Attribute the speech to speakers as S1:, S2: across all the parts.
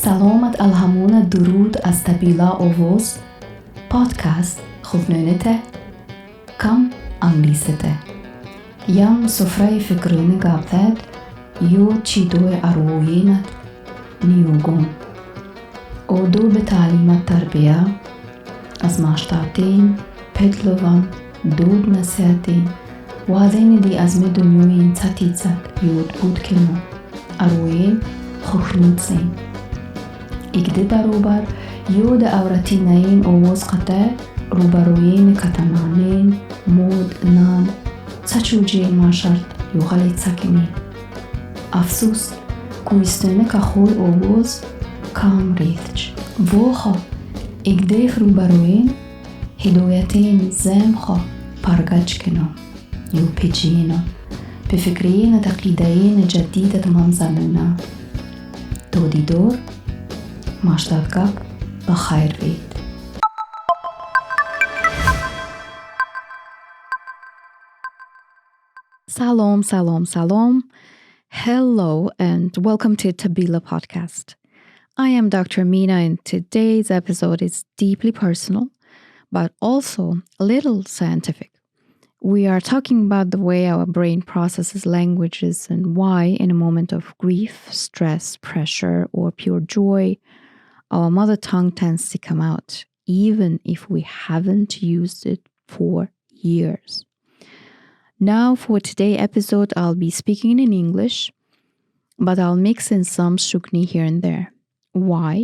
S1: سلامت الهمون درود از تابیلا اووز پادکست خوفنونته کم انگلیسته یم سفره فکرین گابتد یو چی دوی اروینت نیوگون او دو به تعلیم تربیه از ماشتاتین پدلوان دود نسیتین وادین دی از می دنیوین تاتیزت یود بود کنو اروین خوخنید زین اگده بروبر یود اورتینین اووز قطع روبروین کتمانین مود نام تچوجی ماشرد یو غلیت سکنین افسوس کویستونه که خول اووز کام ریتج وخو اگده روبروین هدایتین زم خو پرگج کنو یو پیجینو به فکرین تقیدین جدید منزمنا دودی دور ماشتادگاب بخیر بید. Salam. Hello and welcome to TABILA podcast. I am Dr. Mina and today's episode is deeply personal, but also a little scientific. We are talking about the way our brain processes languages and why in a moment of grief, stress, pressure, or pure joy, our mother tongue tends to come out, even if we haven't used it for years. Now for today's episode, I'll be speaking in English, but I'll mix in some Shughni here and there. Why?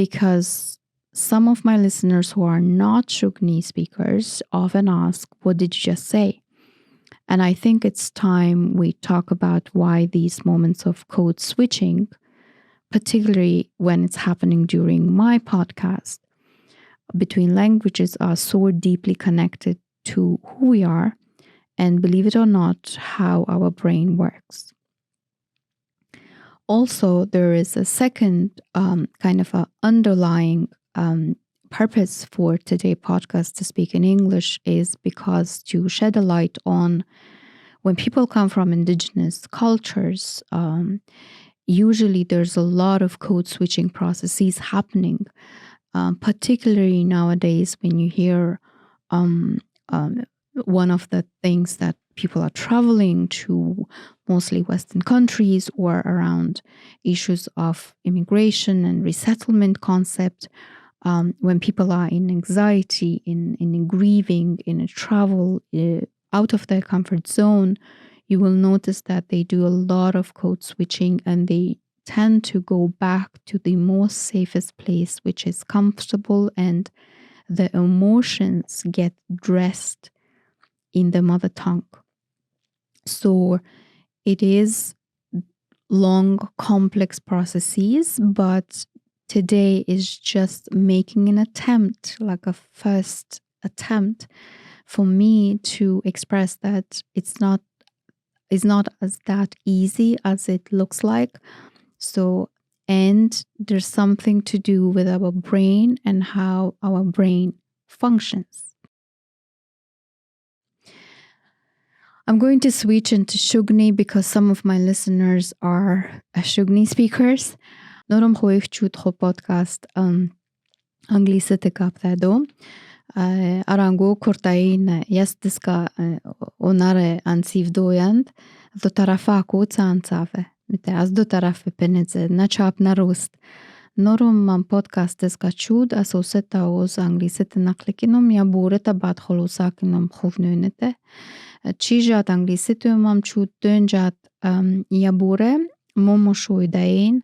S1: Because some of my listeners who are not Shughni speakers often ask, what did you just say? And I think it's time we talk about why these moments of code switching, particularly when it's happening during my podcast, between languages are so deeply connected to who we are and, believe it or not, how our brain works. Also, there is a second kind of a underlying purpose for today's podcast to speak in English is because to shed a light on when people come from indigenous cultures, usually there's a lot of code switching processes happening, particularly nowadays when you hear one of the things that people are traveling to mostly Western countries or around issues of immigration and resettlement concept. When people are in anxiety, in grieving, in a travel out of their comfort zone, you will notice that they do a lot of code switching and they tend to go back to the most safest place, which is comfortable, and the emotions get dressed in the mother tongue. So it is long, complex processes, but today is just making an attempt, like a first attempt for me to express that it's not as that easy as it looks like. So, and there's something to do with our brain and how our brain functions. I'm going to switch into Shughni because some of my listeners are Shughni speakers. نورم خویخ چود خوب پادکست انگلیسته کابته دو ارانگو کرتاین یست دسکا اوناره انسیف دویند دو طرفه کود سانسافه میته از دو طرف پنیزه نه چاپ نه روست نورم من پادکست دسکا چود اسوسه تاوز انگلیسته نقل کنم یا بوره تا بعد خلوصا کنم خوف نوینته چی جات انگلیسته مام چود دون جات یا بوره مومو شویدهین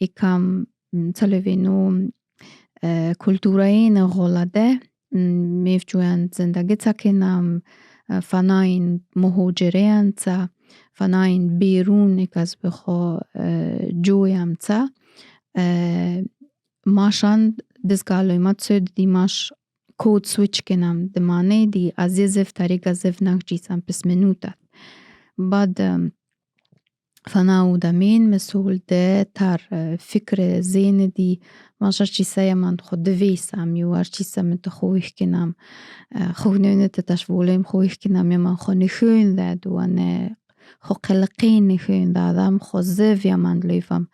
S1: ikam celevinu kulturain غلاده میفجویند زندگی تکنم فناین مهاجرین تا فناین بیرون اکاز بخوا جویم تا ماشند دزگالوی ما تسود دی ماش کود سویچ کنم دمانه دی عزیزف طریق زف نگجیسم پس منوتت بعد فناو دمین مسئول ده تر فکر زین دی ماشر چیسای من خود دویسم یو هر چیسا من تخویخ کنم خواه نونه تشوولیم خویخ کنم یا من خو نخون ده دوانه خو قلقين نخون دادم خو زویا من لیفم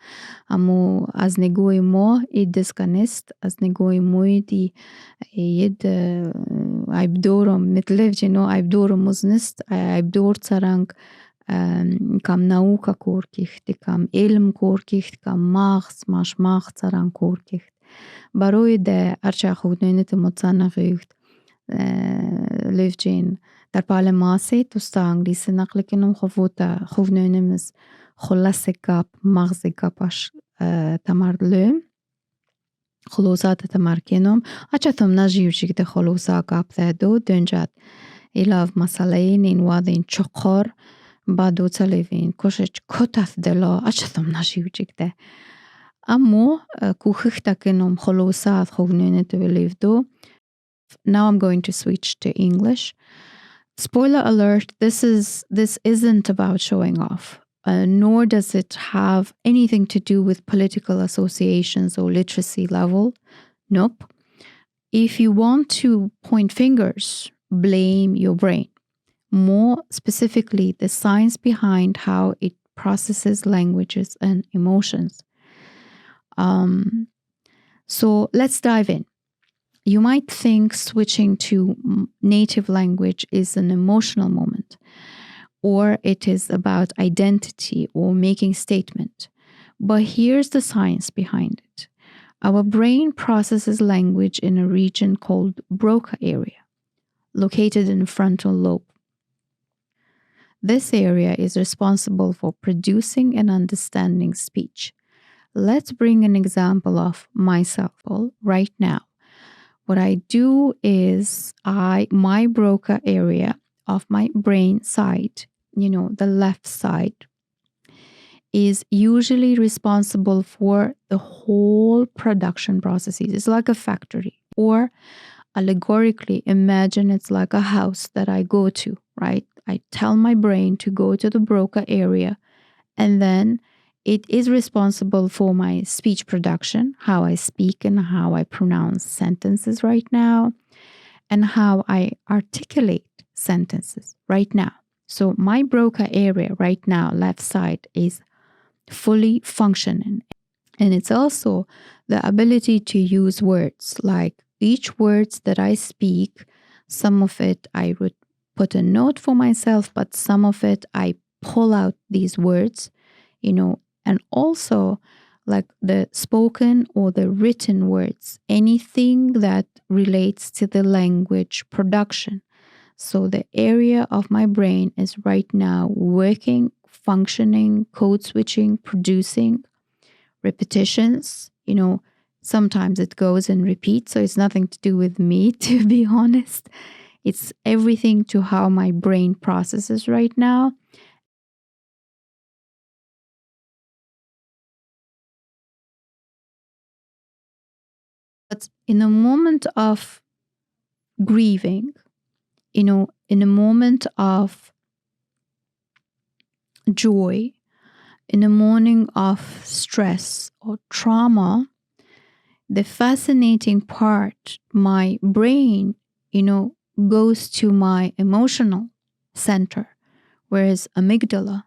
S1: امو از نگوی ما اید دسکنست از نگوی موی دی اید Aibdorم مثل جنو Aibdorم مزنست Aibdor ترنگ کم نаука کورکیخت کم علم کورکیخت کم Magz ماش Magz ترنگ کورکیخت برای ده ارچه خودنینت متصنقیخت لیفجین در پال ماسی توستا انگلیسی نقل کنم خوفوتا خوفنینمز خلاص گاب Magz گابش تمرلم خلوصات تمرکنم اچتم نجیوچی که خلوصا گاب دو دنجد ایلاف مسئله این وادین چقار با دو تلیوین کشش کتف دلا اچتم نجیوچی که اما کوخیختا کنم خلوصات خوفنینت ولیف دو. Now I'm going to switch to English. Spoiler alert, this isn't about showing off, nor does it have anything to do with political associations or literacy level. Nope. If you want to point fingers, blame your brain. More specifically, the science behind how it processes languages and emotions. So let's dive in. You might think switching to native language is an emotional moment, or it is about identity or making statement. But here's the science behind it. Our brain processes language in a region called Broca area, located in the frontal lobe. This area is responsible for producing and understanding speech. Let's bring an example of myself right now. What I do is my Broca area of my brain side, the left side, is usually responsible for the whole production processes. It's like a factory, or allegorically imagine it's like a house that I go to, right? I tell my brain to go to the Broca area, and then it is responsible for my speech production, how I speak and how I pronounce sentences right now, and how I articulate sentences right now. So my Broca area right now, left side, is fully functioning. And it's also the ability to use words, like each words that I speak, some of it I would put a note for myself, but some of it I pull out these words, and also like the spoken or the written words, anything that relates to the language production. So the area of my brain is right now working, functioning, code switching, producing repetitions. Sometimes it goes and repeats, so it's nothing to do with me, to be honest. It's everything to how my brain processes right now. But in a moment of grieving, in a moment of joy, in a morning of stress or trauma, the fascinating part, my brain, goes to my emotional center, whereas amygdala.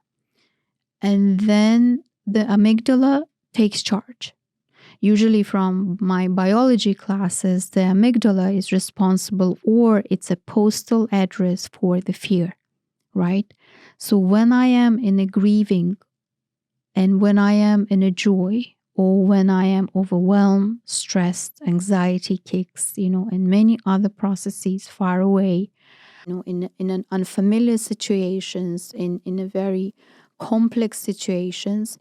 S1: And then the amygdala takes charge. Usually from my biology classes, the amygdala is responsible, or it's a postal address for the fear, right? So when I am in a grieving, and when I am in a joy, or when I am overwhelmed, stressed, anxiety kicks, and many other processes far away, in an unfamiliar situations, in a very complex situations,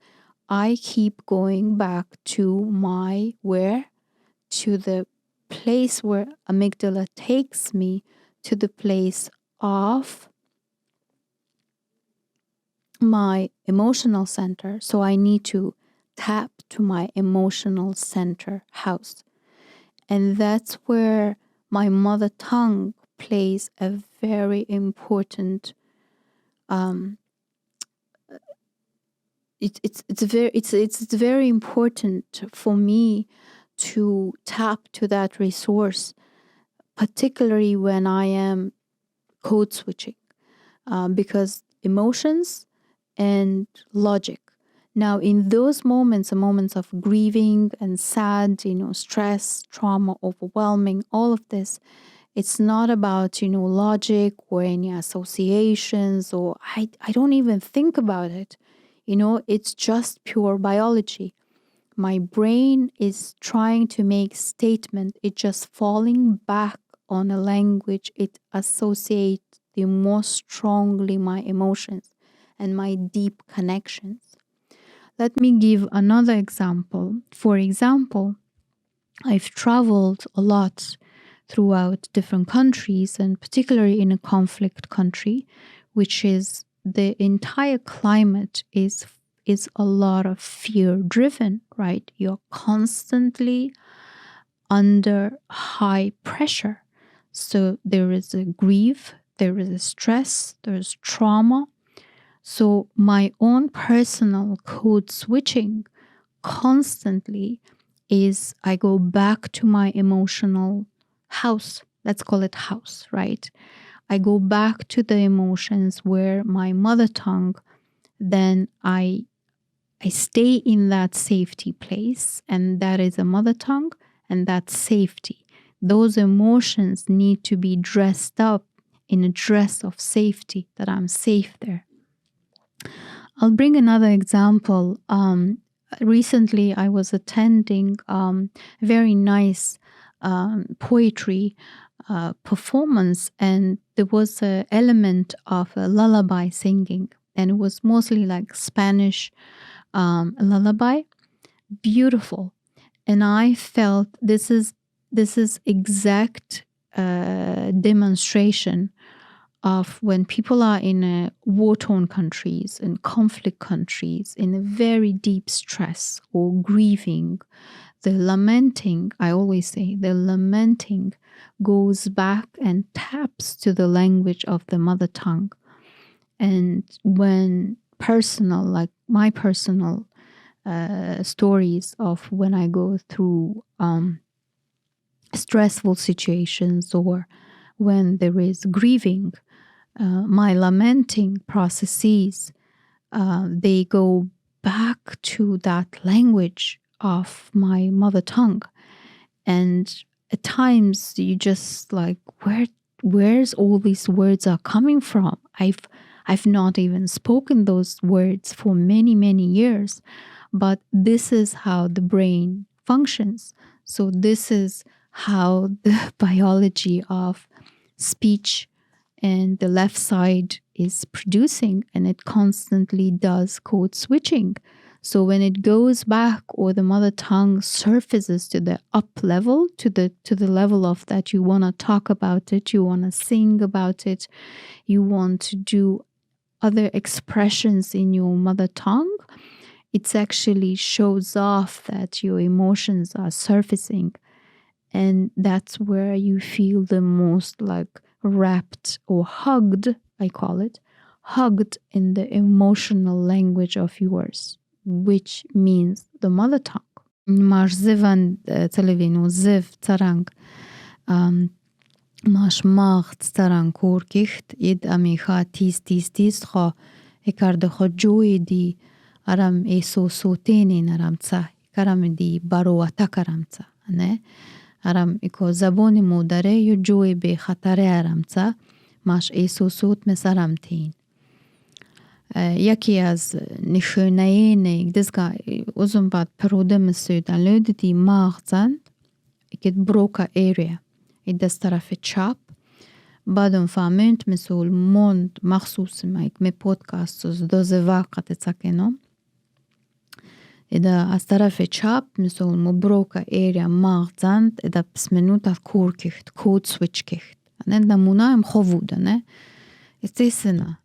S1: I keep going back to the place where amygdala takes me, to the place of my emotional center. So I need to tap to my emotional center house. And that's where my mother tongue plays a very important it's very important for me to tap to that resource, particularly when I am code switching, because emotions and logic. Now, in those moments, the moments of grieving and sad, stress, trauma, overwhelming, all of this, it's not about, logic or any associations, or I don't even think about it. It's just pure biology. My brain is trying to make statement. It's just falling back on a language it associates the most strongly my emotions and my deep connections. Let me give another example. For example, I've traveled a lot throughout different countries, and particularly in a conflict country, which is the entire climate is a lot of fear driven, right? You're constantly under high pressure. So there is a grief, there is a stress, there's trauma. So my own personal code switching constantly is I go back to my emotional house. Let's call it house, right? I go back to the emotions where my mother tongue, then I stay in that safety place, and that is a mother tongue, and that's safety. Those emotions need to be dressed up in a dress of safety, that I'm safe there. I'll bring another example. Recently, I was attending very nice poetry performance, and there was an element of a lullaby singing, and it was mostly like Spanish lullaby, beautiful. And I felt this is exact demonstration of when people are in war-torn countries, in conflict countries, in a very deep stress or grieving, the lamenting, I always say, the lamenting goes back and taps to the language of the mother tongue. And when personal, like my personal stories of when I go through stressful situations, or when there is grieving, my lamenting processes, they go back to that language of my mother tongue. And at times you just like, where's all these words are coming from? I've not even spoken those words for many, many years, but this is how the brain functions. So this is how the biology of speech and the left side is producing, and it constantly does code switching. So when it goes back, or the mother tongue surfaces to the up level, to the level of that you want to talk about it, you want to sing about it, you want to do other expressions in your mother tongue, it actually shows off that your emotions are surfacing. And that's where you feel the most like wrapped or hugged, I call it, hugged in the emotional language of yours, which means the mother tongue. Mash zivan televino ziv tarang mash macht tarang korkicht id amicha tis kha ekarde kha joy di aram eso soteni naram tsa karam di baroata karam tsa ne aram iko zaboni modare yu joy be khatare aram tsa mash eso sot mesaram tin. یکی از نشانه‌های disga uzun بعد پرودم سودان لودی ماغزن که بروکا area ایدست طرف چپ بعدم فهمت مثل موند مخصوص میک می پودکاست از دوز وقت تسکنم ایدا از طرف چپ مثل مو بروکا area ماغزن ایدا پس منوتا کور کشت کود سویچ کشت نه نمونه هم خوبوده نه استیسنا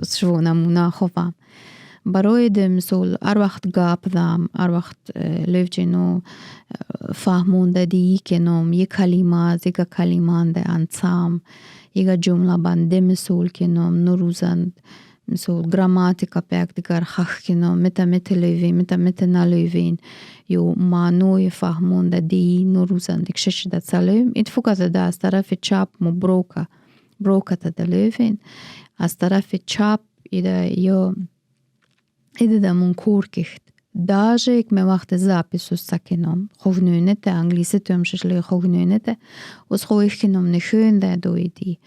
S1: شو نمونه خوبم برای دمسول وقت گپ دم وقت لفجنو فهمونده دی کنم یک کلمه زیگا کلمان ده انسام یک جمله بنده مسول کنم نروزند مسول گراماتیکا پیک دیگر خخ کنم مت لوین مت نلوین یو مانوی فهمونده دی نروزند کشش ده سلام اتفاقات ده از طرف چپ مو بروکا تا ده لوین از طرف چپ ایده یا ایده دمون کورکیخت داجه یک من وقت زاپیس و سکنم خوونونته انگلیسی تومششلی خوونونته وز خویخ کنم نخون ده دویدی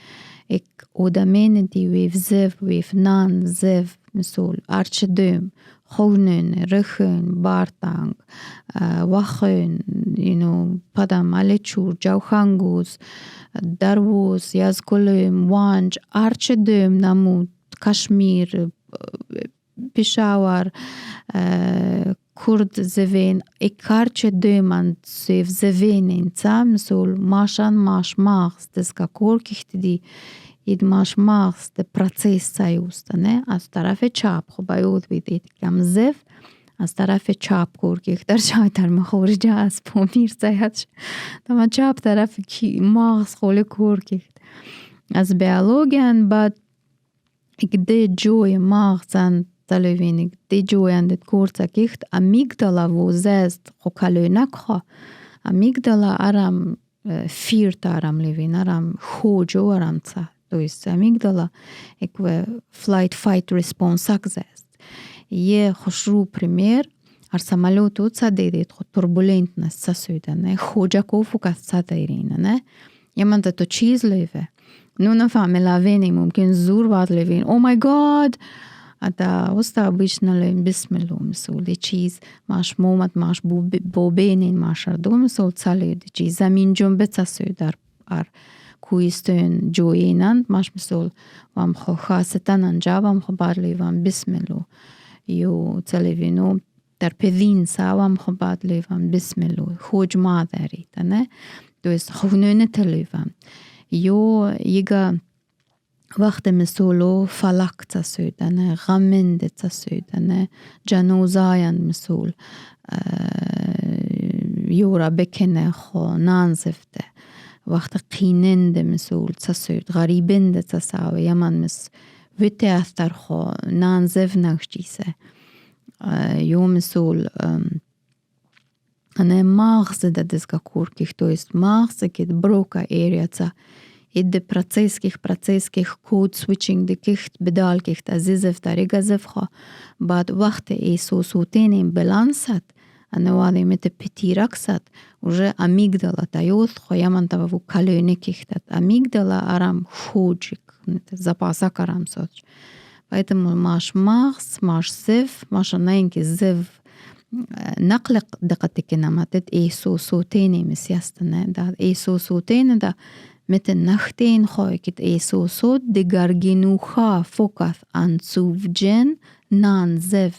S1: یک آدمین دی ویف زف ویف نان زف مثل ارچ دوم خوونون رخون بارتانگ وخون پدام علیچور جوخانگوز دروز یازکلم وانج ارچ دوم نمود کشمیر پیشاور کرد زوین اکارچ دومند زیف زوین انسان مثل ماشان ماش ماغز disga کورکیخت دی اید ماش ماغز ده پروسس سایوسته نه از طرف چاپ خب باید بیدید کم زف از طرف چاپ کورکیخت در چای در مخورجه از پامیر سایدش تما چاپ طرف کی ماغز خول کورکیخت از بیولوژیان بعد اگه جوی ماغزن تلوینی دی جویندت کورتا کیخت امیگدالا وزست خو کلونک خو امیگدالا ارم فیرت ارم لیوین ارم خوجو ارم تا دویست امیگدالا اکو فلایت فایت ریسپونساک زست یه خوشرو پریمیر ار سمالوتو تا دیدید خود توربولنت نست سویدنه خوجا کوفو کست دایرینه نه یه من تو چیز لیوه نو نفهمه لاوینی ممکن زور باد لیوین او مای گاد اتا وستا بیشنال بسم الله مسئول چیز ماش مومد ماش بوبینین ماشر دو مسئول سالید چیز زمین جنبه تسوی در کویستون جوینند ماش مسئول وام خو خاصتن انجا وام خو بارلی وام بسم الله یو تلوینو در پدین سا وام خو بارلی وام بسم الله خوج ما داری تنه دوست خونونه تلویم یو یگا وقت مسئولو فلک تسویدنه غمنده تسویدنه جنوزاین مسئول یورا بکنه خو نانزفته وقت قیننده مسئول تسوید غریبنده تساوی یمن ویته اثر خو نانزف نخشیسه یو مسئول انه ماغز ده disga کورکیخ то есть ماغز که Broka area تا ید процесских код switching дикихт بدالкихт азизев тарига зевха بعد وقت эйсосутенин балансат анавали мете петираксат уже амигдала таёс хояман таву калёникихтат амигдала арам худжик запаса карам соч поэтому маш махс маш зев маш наинки зев نقل دقتك نماتت эйсосутени مسيستنه دا эйсосутени دا mit nachten khoykit эйсосот дегаргинуха фокас анцувджен нанзев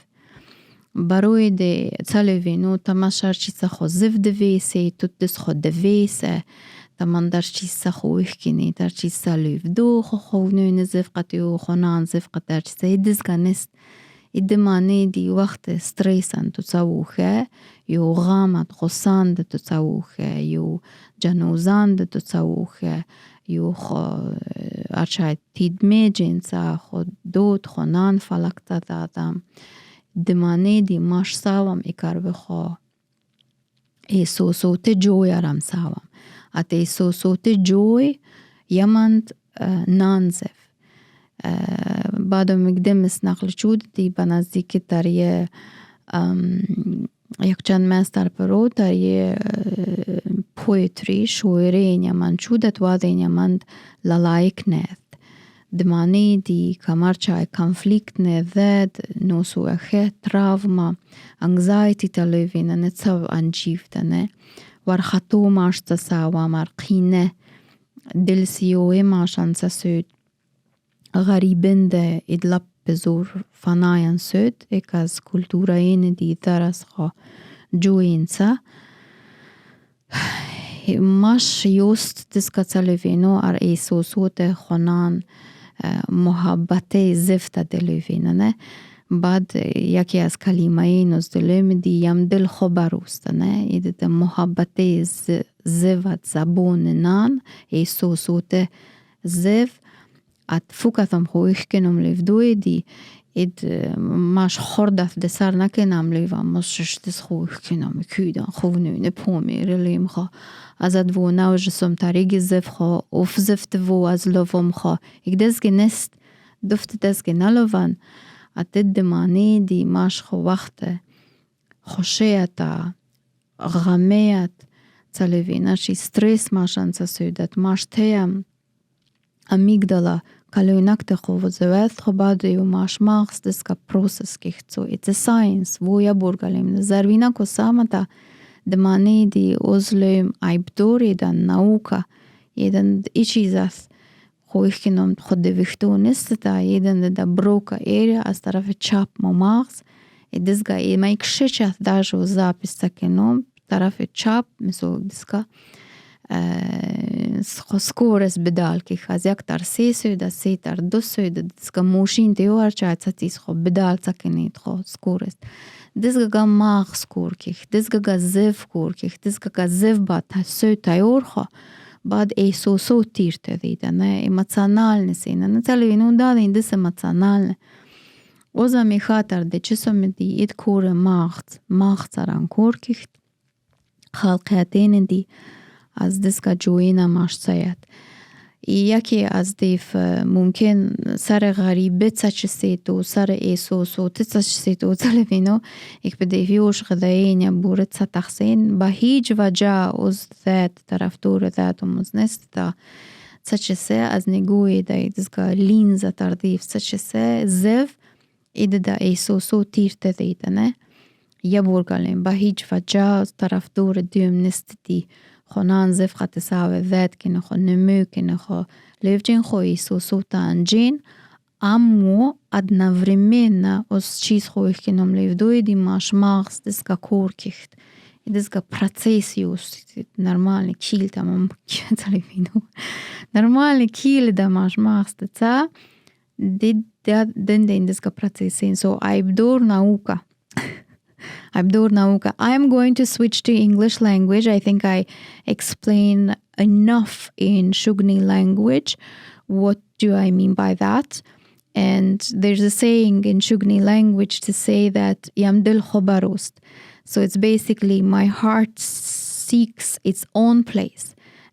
S1: барои де цалевину тамашарчиса хо зев девесе тут дес хо девесе тамандарчиса хоykини дарчиса левдо хо ховнуне зев qatio хо нанзев qatarchisa disga إدماني دي وقت ستريسان تتسوخه يو غامت غصان دي تتسوخه يو جنوزان دي تتسوخه يو خو أرشاي تيدمي جنسا خو دود خو نان فلقتا دادم إدماني دي ماش ساوام إكار بخو إيسو صوت جوي أرام ساوام أت إيسو صوت جوي يمند نانزف بعد مقدمس نقل شود دی بنزدیک در یه یک چند مستر پرو در یه پویتری شویره نیمان شودت واده نیماند لالایک نهد دمانی دی کمرچای کنفلیکت نهد نوسو اخه تراوما انگزایتی تلوینه نتسو انجیفتنه ورخطو ماشتا ساوا مرقینه دلسیوه ماشان سسود غریبنده ادلاب بزور فناین سود ایک از کلتوراین دی درس خوا جوینسا ماش یوست دسکا تلوینو ار ایسوسوت خونان محبت زفت دلوینه نه بعد یکی از کلمه این از دلوم دی یم دل خبروست نه ایده محبت زفت زبون نان ایسوسوت زفت ات فوکتم خویش کنم لیفدوی دی اید ماش خوردف دسر نکنم لیوام ماشش دس خویش کنم کیدن خوب نوینه پومیر لیم خواه ازد و نوج سم تاریگی زف خواه اوف زفت و از لوم خواه یک دزگی نست دفت دزگی نلوان الدماني دي ماش خو وقت خوشيتا غميت تلوينا شي ستريس ماشان تسودت ماش تيام amygdala kaluynak te khuvzvet khobad yu mash Magz diska process kihtso. It's a science. Voya burgalim. Zarvina ko samata demani di ozlem Aibdor jedan nauka. Jedan ichizas خويخكنهم خد فيختو نستتا يدن دا Broka area از طرف چپ مو Magz disga ما يكشيشات داجو запись такеном طرف چپ مثل disga skores بدال از یک تر 3 سویده 3 تر 2 سویده disga موشین دیوار چاید ساتیز خو بدال تکنید خو skores disga ga Magz کور کیخ disga ga زف کور کیخ disga ga زف با تا سو تایور خو بعد so тирте вида, не емоциональне сина, не цели ну да индис емоциональне. Оза ми хатар де чисо ми ди ид куре Magz аран куркихт, халқиятин ди از disga جوینا ماش ساید. یکی از دیف ممکن سر غریبه تچسیتو سر ایسوسو تچسیتو تلوینو یک بدیفیوش غداین یا بورت تخسین با هیچ وجه از ذات طرفدور ذات و مزنست تا تچسه از نگوی دای دزگا لینز تردیف تچسه زف ایده دا ایسوسو تیرته دیده نه یا بورگالین با هیچ وجه طرفدور دوم نستی خونان زف خط ساوه ذات کنه خو نمو کنه خو لیفجین خوی سو تانجین امو одновременно از چیز خوی کنم لیفدوی دی ماش Magz disga کور کیخت disga процессиус нормальный киль там телевину нормальный киль да маш Magz та den disga процесsin so Aibdor nauka Aibdor nauka. I am going to switch to English language. I think I explain enough in Shughni language. What do I mean by that? And there's a saying in Shughni language to say that yamdil Barost. So it's basically my heart seeks its own place.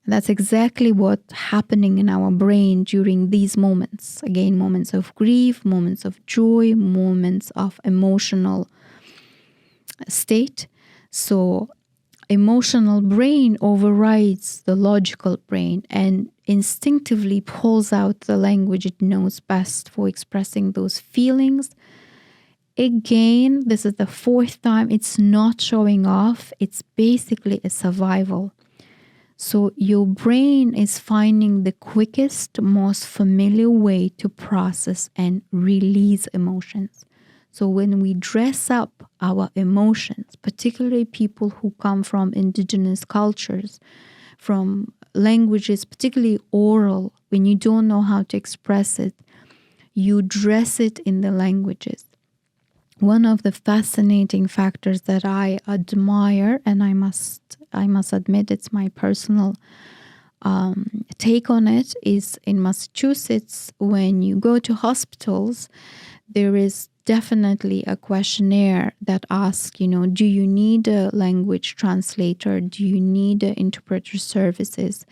S1: And that's exactly what's happening in our brain during these moments. Again, moments of grief, moments of joy, moments of emotional state. So emotional brain overrides the logical brain and instinctively pulls out the language it knows best for expressing those feelings. Again, this is the 4th time it's not showing off. It's basically a survival. So your brain is finding the quickest, most familiar way to process and release emotions. So when we dress up our emotions, particularly people who come from indigenous cultures, from languages, particularly oral, when you don't know how to express it, you dress it in the languages. One of the fascinating factors that I admire, and I must admit it's my personal take on it, is in Massachusetts, when you go to hospitals, there is definitely a questionnaire that asks, do you need a language translator? Do you need interpreter services?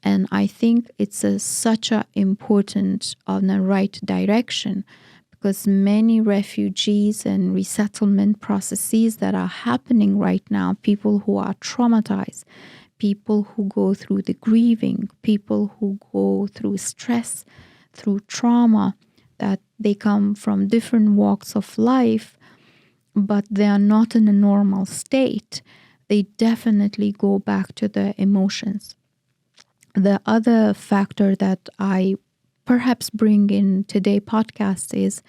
S1: And I think it's such an important on the right direction, because many refugees and resettlement processes that are happening right now, people who are traumatized, people who go through the grieving, people who go through stress, through trauma, that they come from different walks of life, but they are not in a normal state. They definitely go back to the emotions. The other factor that I perhaps bring in today's podcast is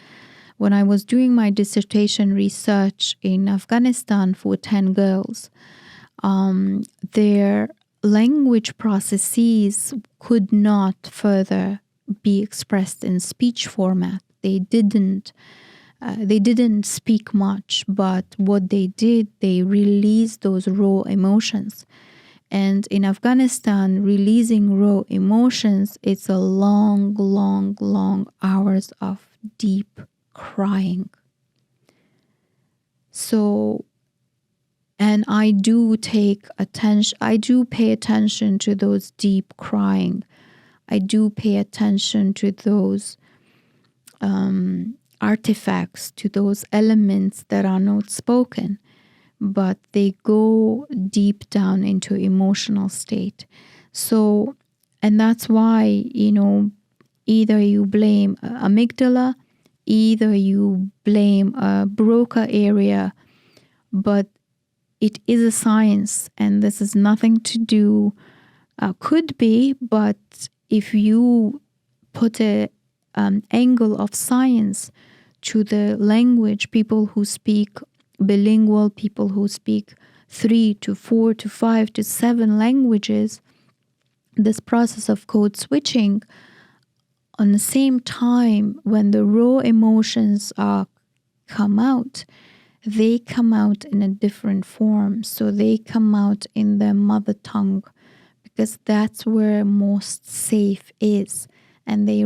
S1: when I was doing my dissertation research in Afghanistan for 10 girls, their language processes could not further be expressed in speech format. They didn't speak much, but what they did, they released those raw emotions. And in Afghanistan, releasing raw emotions, it's a long hours of deep crying. So, and I do pay attention to those deep crying. I do pay attention to those artifacts, to those elements that are not spoken, but they go deep down into emotional state. So, and that's why, either you blame amygdala, either you blame a Broca area, but it is a science, and this is nothing to do, could be, but if you put a angle of science to the language, people who speak bilingual, people who speak 3 to 4 to 5 to 7 languages, this process of code switching, on the same time when the raw emotions come out, they come out in a different form. So they come out in their mother tongue, because that's where most safe is. And they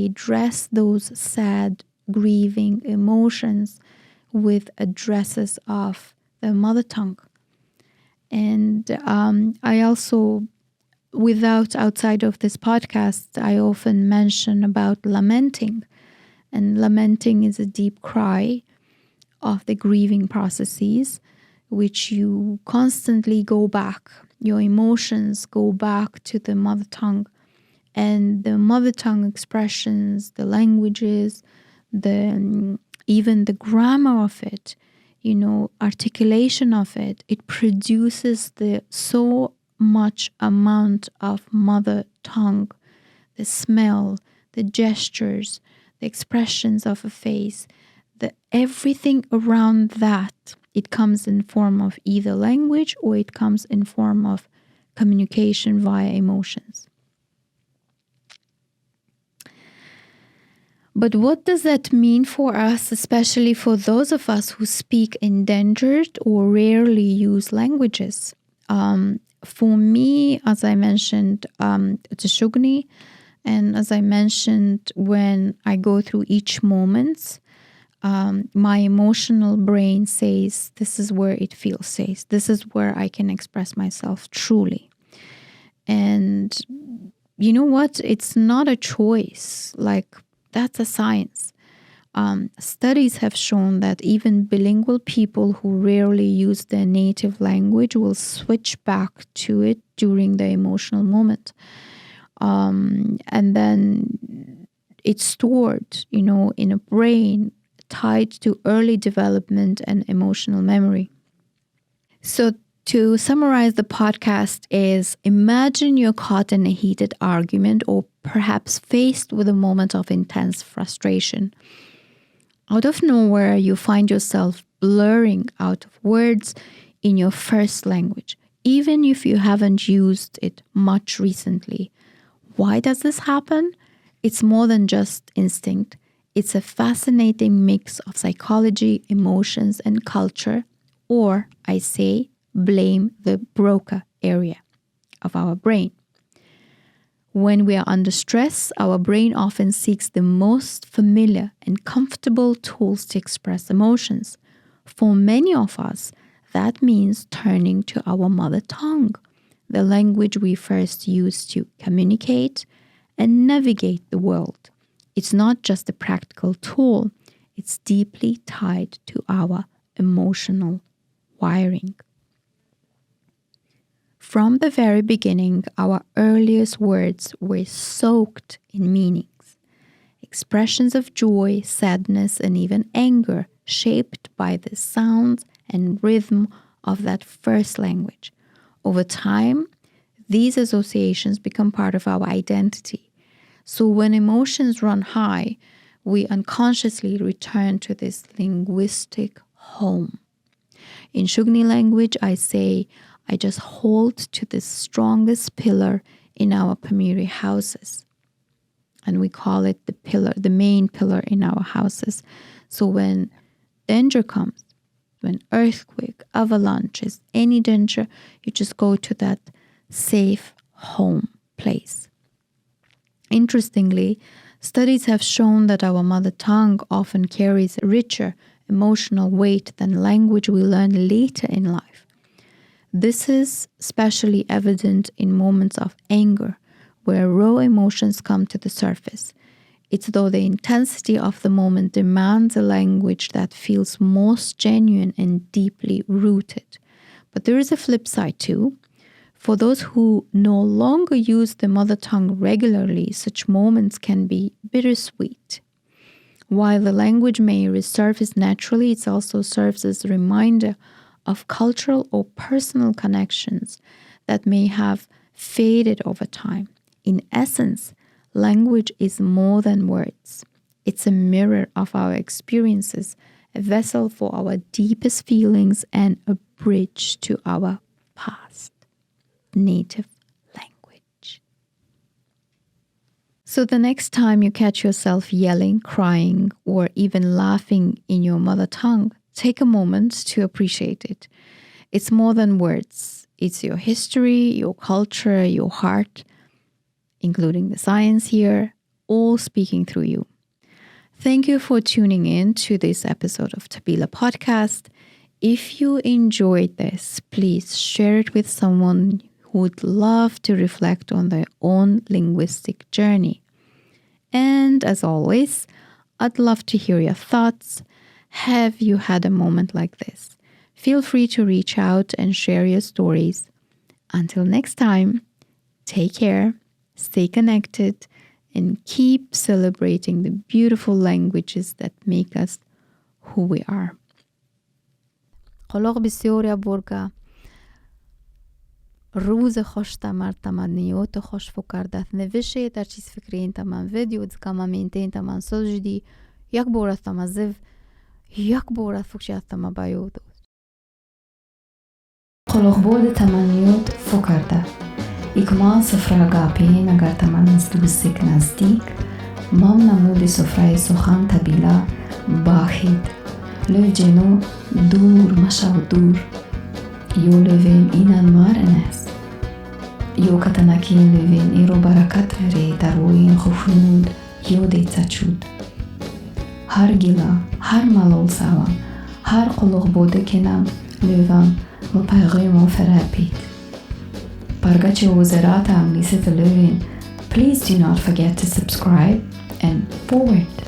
S1: dress those sad, grieving emotions with addresses of the mother tongue. And I also, outside of this podcast, I often mention about lamenting. And lamenting is a deep cry of the grieving processes, which you constantly go back. Your emotions go back to the mother tongue. And the mother tongue expressions, the languages, even the grammar of it, articulation of it, it produces so much amount of mother tongue, the smell, the gestures, the expressions of a face, everything around that. It comes in form of either language, or it comes in form of communication via emotions. But what does that mean for us, especially for those of us who speak endangered or rarely use languages? For me, as I mentioned, it's a Shughni. And as I mentioned, when I go through each moment, my emotional brain says, this is where it feels safe. This is where I can express myself truly. And you know what? It's not a choice. That's a science. Studies have shown that even bilingual people who rarely use their native language will switch back to it during the emotional moment. And then it's stored, in a brain tied to early development and emotional memory. So to summarize the podcast is, imagine you're caught in a heated argument, or perhaps faced with a moment of intense frustration. Out of nowhere, you find yourself blurring out of words in your first language, even if you haven't used it much recently. Why does this happen? It's more than just instinct. It's a fascinating mix of psychology, emotions, and culture, or I say, blame the Broca area of our brain. When we are under stress, our brain often seeks the most familiar and comfortable tools to express emotions. For many of us, that means turning to our mother tongue, the language we first used to communicate and navigate the world. It's not just a practical tool, it's deeply tied to our emotional wiring. From the very beginning, our earliest words were soaked in meanings, expressions of joy, sadness, and even anger, shaped by the sound and rhythm of that first language. Over time, these associations become part of our identity. So when emotions run high, we unconsciously return to this linguistic home. In Shughni language, I say, I just hold to the strongest pillar in our Pamiri houses. And we call it the main pillar in our houses. So when danger comes, when earthquake, avalanches, any danger, you just go to that safe home place. Interestingly, studies have shown that our mother tongue often carries a richer emotional weight than language we learn later in life. This is especially evident in moments of anger, where raw emotions come to the surface. It's though the intensity of the moment demands a language that feels most genuine and deeply rooted. But there is a flip side too. For those who no longer use the mother tongue regularly, such moments can be bittersweet. While the language may resurface naturally, it also serves as a reminder of cultural or personal connections that may have faded over time. In essence, language is more than words. It's a mirror of our experiences, a vessel for our deepest feelings, and a bridge to our past. Native language. So the next time you catch yourself yelling, crying, or even laughing in your mother tongue, take a moment to appreciate it. It's more than words. It's your history, your culture, your heart, including the science here, all speaking through you. Thank you for tuning in to this episode of TABILA podcast. If you enjoyed this, please share it with someone who would love to reflect on their own linguistic journey. And as always, I'd love to hear your thoughts. Have you had a moment like this? Feel free to reach out and share your stories. Until next time, take care, stay connected, and keep celebrating the beautiful languages that make us who we are.
S2: خلاق بسیاری برگا روز خوش تمر تمدنیوت خوش فکردت نوشه در چیز فکرین تمن ویدیو دزگا مینتین تمن سجدی یک بورت تمزف یک بورت فکشیت تمن بایود
S1: خلاق بود تمنیوت فکرده ایکمان سفره گاپین اگر تمن نزدیک نزدیک مام نمود سفره سخن تبیلا باخید لو جنو دور مشاو دور یو لوین اینن مارنس یو کتنکین لوین ایرو برکت ری دروین خوفنود یو دیتا چود هر گیلا هر ملول سوام هر قلوق بوده کنم لوین و پیغیم و فرپید برگچ وزرات هم لیست لوین Please do not forget to subscribe and forward